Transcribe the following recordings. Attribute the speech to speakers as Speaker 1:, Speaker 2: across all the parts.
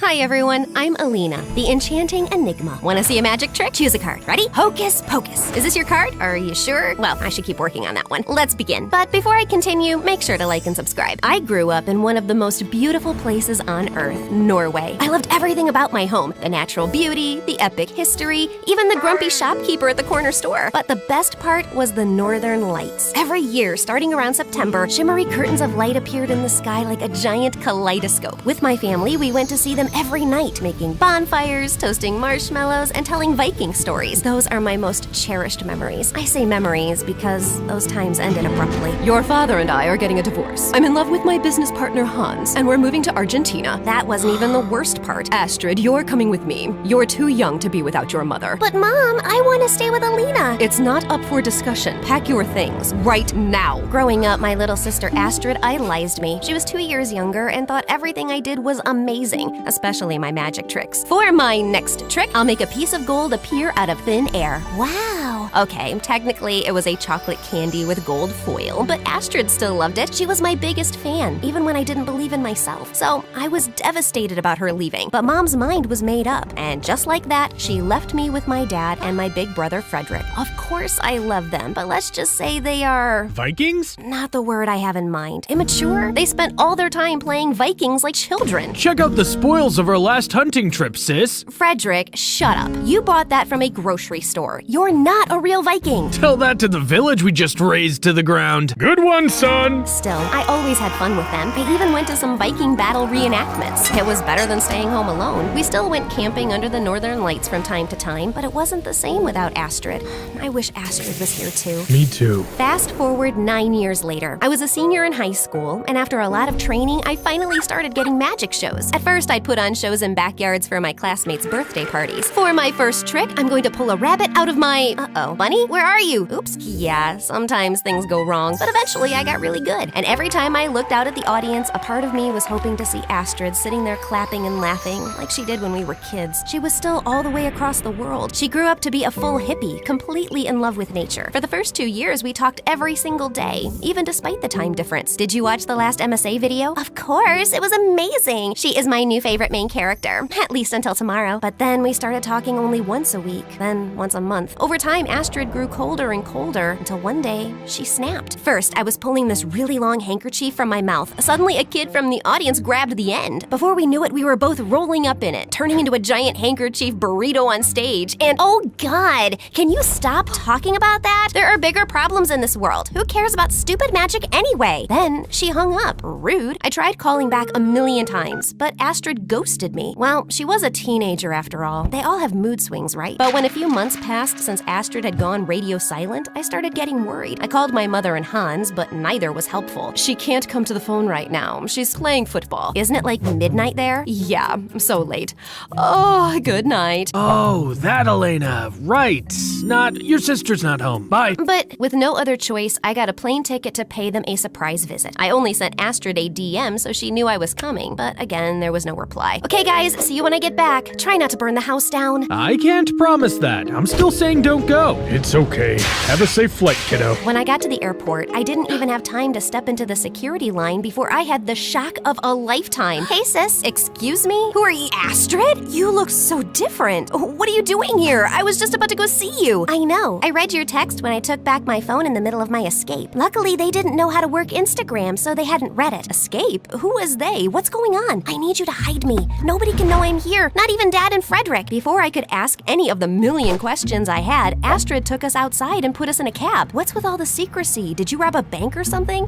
Speaker 1: Hi everyone, I'm Alina, the enchanting enigma. Want to see a magic trick? Choose a card. Ready? Hocus pocus. Is this your card? Are you sure? Well, I should keep working on that one. Let's begin. But before I continue, make sure to like and subscribe. I grew up in one of the most beautiful places on earth, Norway. I loved everything about my home. The natural beauty, the epic history, even the grumpy shopkeeper at the corner store. But the best part was the northern lights. Every year, starting around September, shimmery curtains of light appeared in the sky like a giant kaleidoscope. With my family, we went to see them every night, making bonfires, toasting marshmallows, and telling Viking stories. Those are my most cherished memories. I say memories because those times ended abruptly.
Speaker 2: Your father and I are getting a divorce. I'm in love with my business partner Hans, and we're moving to Argentina.
Speaker 1: That wasn't even the worst part.
Speaker 2: Astrid, you're coming with me. You're too young to be without your mother.
Speaker 1: But Mom, I want to stay with Alina.
Speaker 2: It's not up for discussion. Pack your things right now.
Speaker 1: Growing up, my little sister Astrid idolized me. She was 2 years younger and thought everything I did was amazing, especially my magic tricks. For my next trick, I'll make a piece of gold appear out of thin air. Wow. Okay, technically it was a chocolate candy with gold foil, but Astrid still loved it. She was my biggest fan, even when I didn't believe in myself. So I was devastated about her leaving, but Mom's mind was made up. And just like that, she left me with my dad and my big brother Frederick. Of course I love them, but let's just say they are...
Speaker 3: Vikings?
Speaker 1: Not the word I have in mind. Immature? They spent all their time playing Vikings like children.
Speaker 3: Check out the spoils of our last hunting trip, sis.
Speaker 1: Frederick, shut up. You bought that from a grocery store. You're not a real Viking.
Speaker 3: Tell that to the village we just razed to the ground. Good one, son.
Speaker 1: Still, I always had fun with them. I even went to some Viking battle reenactments. It was better than staying home alone. We still went camping under the northern lights from time to time, but it wasn't the same without Astrid. I wish Astrid was here too.
Speaker 3: Me too.
Speaker 1: Fast forward 9 years later. I was a senior in high school, and after a lot of training, I finally started getting magic shows. At first, I'd put on shows in backyards for my classmates' birthday parties. For my first trick, I'm going to pull a rabbit out of my... Uh-oh. Bunny, where are you? Oops. Yeah, sometimes things go wrong, but eventually I got really good. And every time I looked out at the audience, a part of me was hoping to see Astrid sitting there clapping and laughing like she did when we were kids. She was still all the way across the world. She grew up to be a full hippie, completely in love with nature. For the first 2 years, we talked every single day, even despite the time difference. Did you watch the last MSA video? Of course, it was amazing. She is my new favorite main character, at least until tomorrow. But then we started talking only once a week, then once a month. Over time, Astrid grew colder and colder until one day she snapped. First, I was pulling this really long handkerchief from my mouth. Suddenly, a kid from the audience grabbed the end. Before we knew it, we were both rolling up in it, turning into a giant handkerchief burrito on stage. And oh God, can you stop talking about that? There are bigger problems in this world. Who cares about stupid magic anyway? Then she hung up. Rude. I tried calling back a million times, but Astrid ghosted me. Well, she was a teenager after all. They all have mood swings, right? But when a few months passed since Astrid had gone radio silent, I started getting worried. I called my mother and Hans, but neither was helpful.
Speaker 2: She can't come to the phone right now. She's playing football.
Speaker 1: Isn't it like midnight there?
Speaker 2: Yeah, so late. Oh, good night.
Speaker 3: Oh, that Elena. Right. Your sister's not home. Bye.
Speaker 1: But with no other choice, I got a plane ticket to pay them a surprise visit. I only sent Astrid a DM so she knew I was coming, but again, there was no reply. Okay guys, see you when I get back. Try not to burn the house down.
Speaker 3: I can't promise that. I'm still saying don't go. It's okay. Have a safe flight, kiddo.
Speaker 1: When I got to the airport, I didn't even have time to step into the security line before I had the shock of a lifetime. Hey sis, excuse me? Who are you? Astrid? You look so different. What are you doing here? I was just about to go see you. I know. I read your text when I took back my phone in the middle of my escape. Luckily, they didn't know how to work Instagram, so they hadn't read it. Escape? Who is they? What's going on? I need you to hide me. Nobody can know I'm here, not even Dad and Frederick. Before I could ask any of the million questions I had, Astrid took us outside and put us in a cab. What's with all the secrecy? Did you rob a bank or something?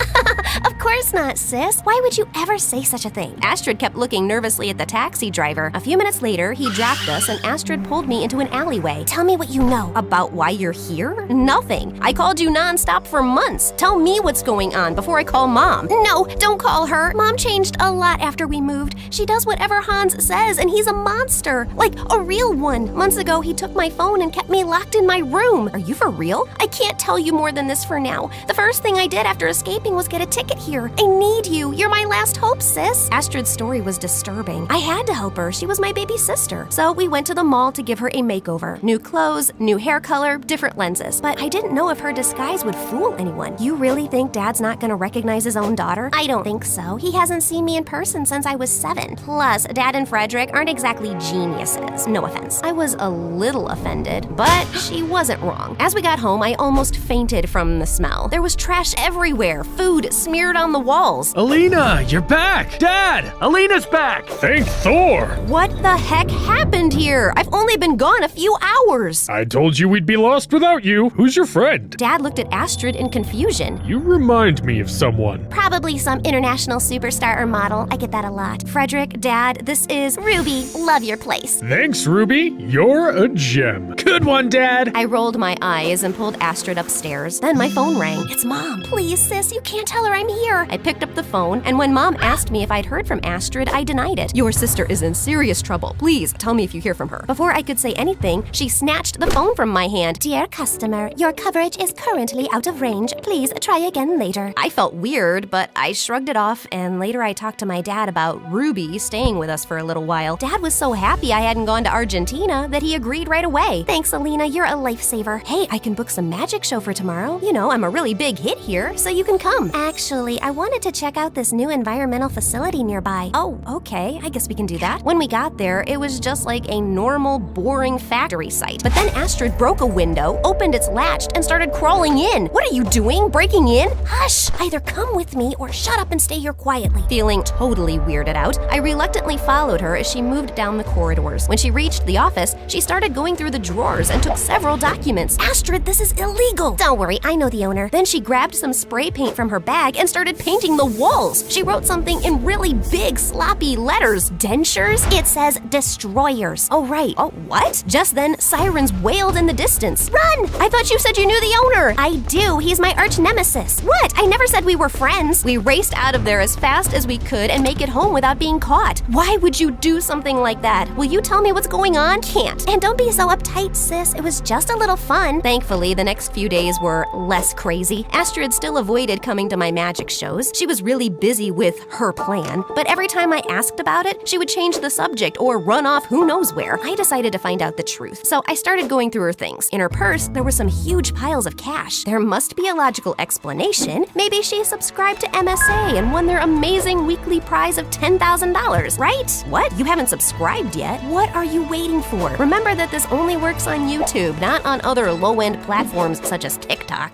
Speaker 1: Of course not, sis. Why would you ever say such a thing? Astrid kept looking nervously at the taxi driver. A few minutes later, he dropped us and Astrid pulled me into an alleyway. Tell me what you know. About why you're here? Nothing. I called you nonstop for months. Tell me what's going on before I call Mom. No, don't call her. Mom changed a lot after we moved. She does whatever Hans says, and he's a monster. Like a real one. Months ago, he took my phone and kept me locked in my room. Are you for real? I can't tell you more than this for now. The first thing I did after escaping was get a ticket here. I need you. You're my last hope, sis. Astrid's story was disturbing. I had to help her. She was my baby sister. So we went to the mall to give her a makeover. New clothes, new hair color, different lenses. But I didn't know if her disguise would fool anyone. You really think Dad's not gonna recognize his own daughter? I don't think so. He hasn't seen me in person since I was 7. Plus, Dad and Frederick aren't exactly geniuses. No offense. I was a little offended, but she wasn't wrong. As we got home, I almost fainted from the smell. There was trash everywhere, food smeared on the walls.
Speaker 3: Alina, you're back! Dad, Alina's back! Thank Thor!
Speaker 1: What the heck happened here? I've only been gone a few hours.
Speaker 3: I told you we'd be lost without you. Who's your friend?
Speaker 1: Dad looked at Astrid in confusion.
Speaker 3: You remind me of someone.
Speaker 1: Probably some international superstar or model. I get that a lot. Frederick, Dad, this is Ruby. Love your place.
Speaker 3: Thanks, Ruby. You're a gem. Good one, Dad.
Speaker 1: I rolled my eyes and pulled Astrid upstairs. Then my phone rang. It's Mom. Please, sis, you can't tell her I'm here. I picked up the phone, and when Mom asked me if I'd heard from Astrid, I denied it.
Speaker 2: Your sister is in serious trouble. Please tell me if you hear from her.
Speaker 1: Before I could say anything, she snatched the phone from my hand. Dear customer, your coverage is currently out of range. Please try again later. I felt weird, but I shrugged it off, and later I talked to my dad about Ruby staying with us for a little while. Dad was so happy I hadn't gone to Argentina that he agreed right away. Thanks, Alina, you're a lifesaver. Hey, I can book some magic show for tomorrow. You know, I'm a really big hit here, so you can come. Actually, I wanted to check out this new environmental facility nearby. Oh, okay, I guess we can do that. When we got there, it was just like a normal, boring factory site. But then Astrid broke a window, opened its latch, and started crawling in. What are you doing? Breaking in? Hush! Either come with me or shut up and stay here quietly. Feeling totally weirded out, I reluctantly followed her as she moved down the corridors. When she reached the office, she started going through the drawers and took several documents. Astrid, this is illegal! Don't worry, I know the owner. Then she grabbed some spray paint from her bag and started painting the walls. She wrote something in really big, sloppy letters. Dentures? It says destroyers. Oh, right. Oh, what? Just then, sirens wailed in the distance. Run! I thought you said you knew the owner. I do. He's my arch nemesis. What? I never said we were friends. We raced out of there as fast as we could and make it home without being caught. Why would you do something like that? Will you tell me what's going on? Can't. And don't be so uptight, sis. It was just a little fun. Thankfully, the next few days were less crazy. Astrid still avoided coming to my magic shows. She was really busy with her plan, but every time I asked about it, she would change the subject or run off who knows where. I decided to find out the truth, so I started going through her things. In her purse, there were some huge piles of cash. There must be a logical explanation. Maybe she subscribed to MSA and won their amazing weekly prize of $10,000, right? What? You haven't subscribed yet? What are you waiting for? Remember that this only works on YouTube, not on other low-end platforms such as TikTok.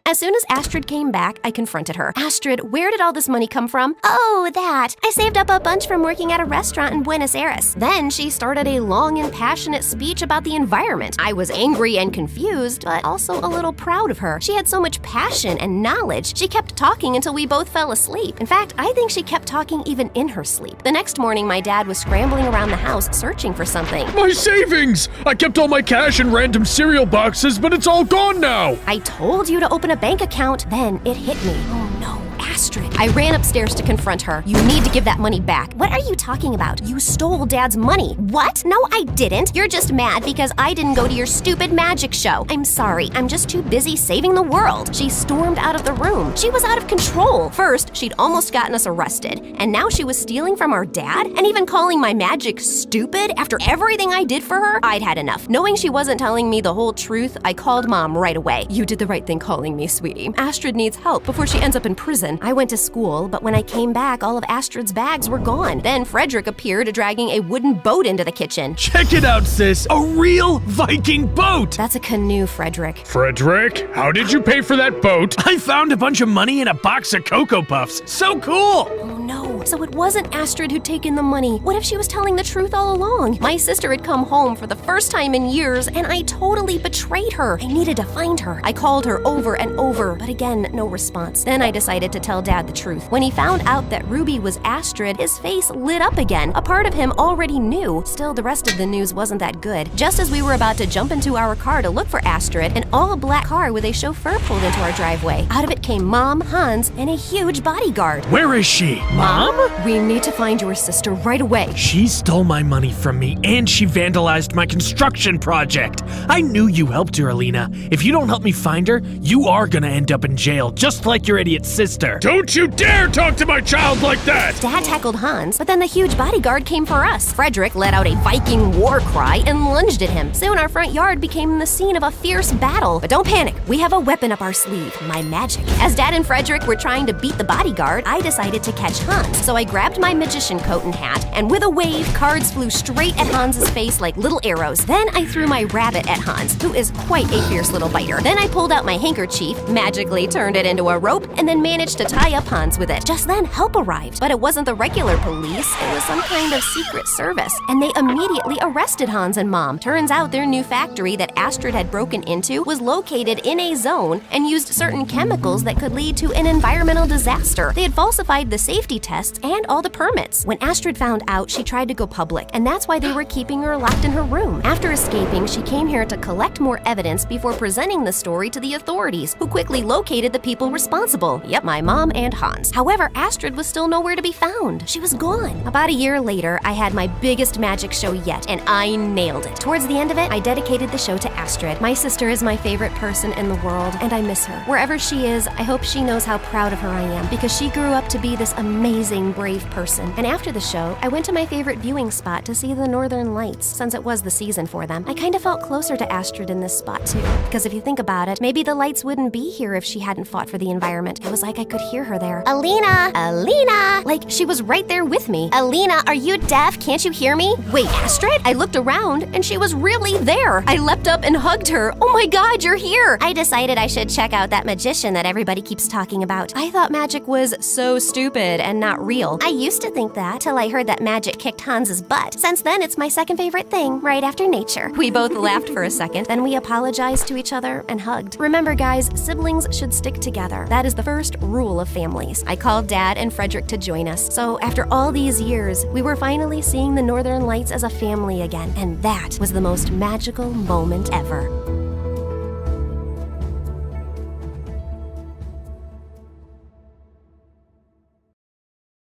Speaker 1: As soon as Astrid came back, I confronted her. Astrid, where did all this money come from? Oh, that. I saved up a bunch from working at a restaurant in Buenos Aires. Then she started a long and passionate speech about the environment. I was angry and confused, but also a little proud of her. She had so much passion and knowledge. She kept talking until we both fell asleep. In fact, I think she kept talking even in her sleep. The next morning, my dad was scrambling around the house searching for something.
Speaker 3: My savings! I kept all my cash in random cereal boxes, but it's all gone now!
Speaker 1: I told you to open a bank account. Then it hit me. Oh no, Astrid. I ran upstairs to confront her. You need to give that money back. What are you talking about? You stole Dad's money. What? No, I didn't. You're just mad because I didn't go to your stupid magic show. I'm sorry. I'm just too busy saving the world. She stormed out of the room. She was out of control. First, she'd almost gotten us arrested, and now she was stealing from our dad and even calling my magic stupid after everything I did for her. I'd had enough. Knowing she wasn't telling me the whole truth, I called Mom right away.
Speaker 2: You did the right thing calling me, sweetie. Astrid needs help before she ends up in prison.
Speaker 1: I went to school, but when I came back, all of Astrid's bags were gone. Then Frederick appeared dragging a wooden boat into the kitchen.
Speaker 3: Check it out, sis! A real Viking boat!
Speaker 1: That's a canoe, Frederick.
Speaker 3: Frederick, how did you pay for that boat? I found a bunch of money in a box of Cocoa Puffs. So cool!
Speaker 1: Oh no, so it wasn't Astrid who'd taken the money. What if she was telling the truth all along? My sister had come home for the first time in years, and I totally betrayed her. I needed to find her. I called her over and over, but again, no response. Then I decided to tell Dad the truth. When he found out that Ruby was Astrid, his face lit up again. A part of him already knew. Still, the rest of the news wasn't that good. Just as we were about to jump into our car to look for Astrid, an all-black car with a chauffeur pulled into our driveway. Out of it came Mom, Hans, and a huge bodyguard.
Speaker 3: Where is she?
Speaker 1: Mom?
Speaker 3: Mom?
Speaker 2: We need to find your sister right away.
Speaker 3: She stole my money from me, and she vandalized my construction project. I knew you helped her, Alina. If you don't help me find her, you are gonna end up in jail, just like your idiot sister. Don't you dare talk to my child like that!
Speaker 1: Dad tackled Hans, but then the huge bodyguard came for us. Frederick let out a Viking war cry and lunged at him. Soon our front yard became the scene of a fierce battle. But don't panic, we have a weapon up our sleeve, my magic. As Dad and Frederick were trying to beat the bodyguard, I decided to catch Hans. So I grabbed my magician coat and hat, and with a wave, cards flew straight at Hans's face like little arrows. Then I threw my rabbit at Hans, who is quite a fierce little biter. Then I pulled out my handkerchief, magically turned it into a rope, and then managed to tie up Hans with it. Just then, help arrived. But it wasn't the regular police, it was some kind of secret service. And they immediately arrested Hans and Mom. Turns out their new factory that Astrid had broken into was located in a zone and used certain chemicals that could lead to an environmental disaster. They had falsified the safety tests and all the permits. When Astrid found out, she tried to go public, and that's why they were keeping her locked in her room. After escaping, she came here to collect more evidence before presenting the story to the authorities, who quickly located the people responsible. Yep, my mom and Hans. However, Astrid was still nowhere to be found. She was gone. About a year later, I had my biggest magic show yet, and I nailed it. Towards the end of it, I dedicated the show to Astrid. My sister is my favorite person in the world, and I miss her. Wherever she is, I hope she knows how proud of her I am, because she grew up to be this amazing, brave person. And after the show, I went to my favorite viewing spot to see the Northern Lights, since it was the season for them. I kind of felt closer to Astrid in this spot too, because if you think about it, maybe the lights wouldn't be here if she hadn't fought for the environment. It was like I could hear her there. Alina! Alina! Like she was right there with me. Alina, are you deaf? Can't you hear me? Wait, Astrid? I looked around and she was really there. I leapt up and hugged her. Oh my God, you're here! I decided I should check out that magician that everybody keeps talking about. I thought magic was so stupid and not real. I used to think that till I heard that magic kicked Hans's butt. Since then, it's my second favorite thing, right after nature. We both laughed for a second, then we apologized to each other and hugged. Remember guys, siblings should stick together. That is the first rule of families. I called Dad and Frederick to join us. So after all these years, we were finally seeing the Northern Lights as a family again, and that was the most magical moment ever.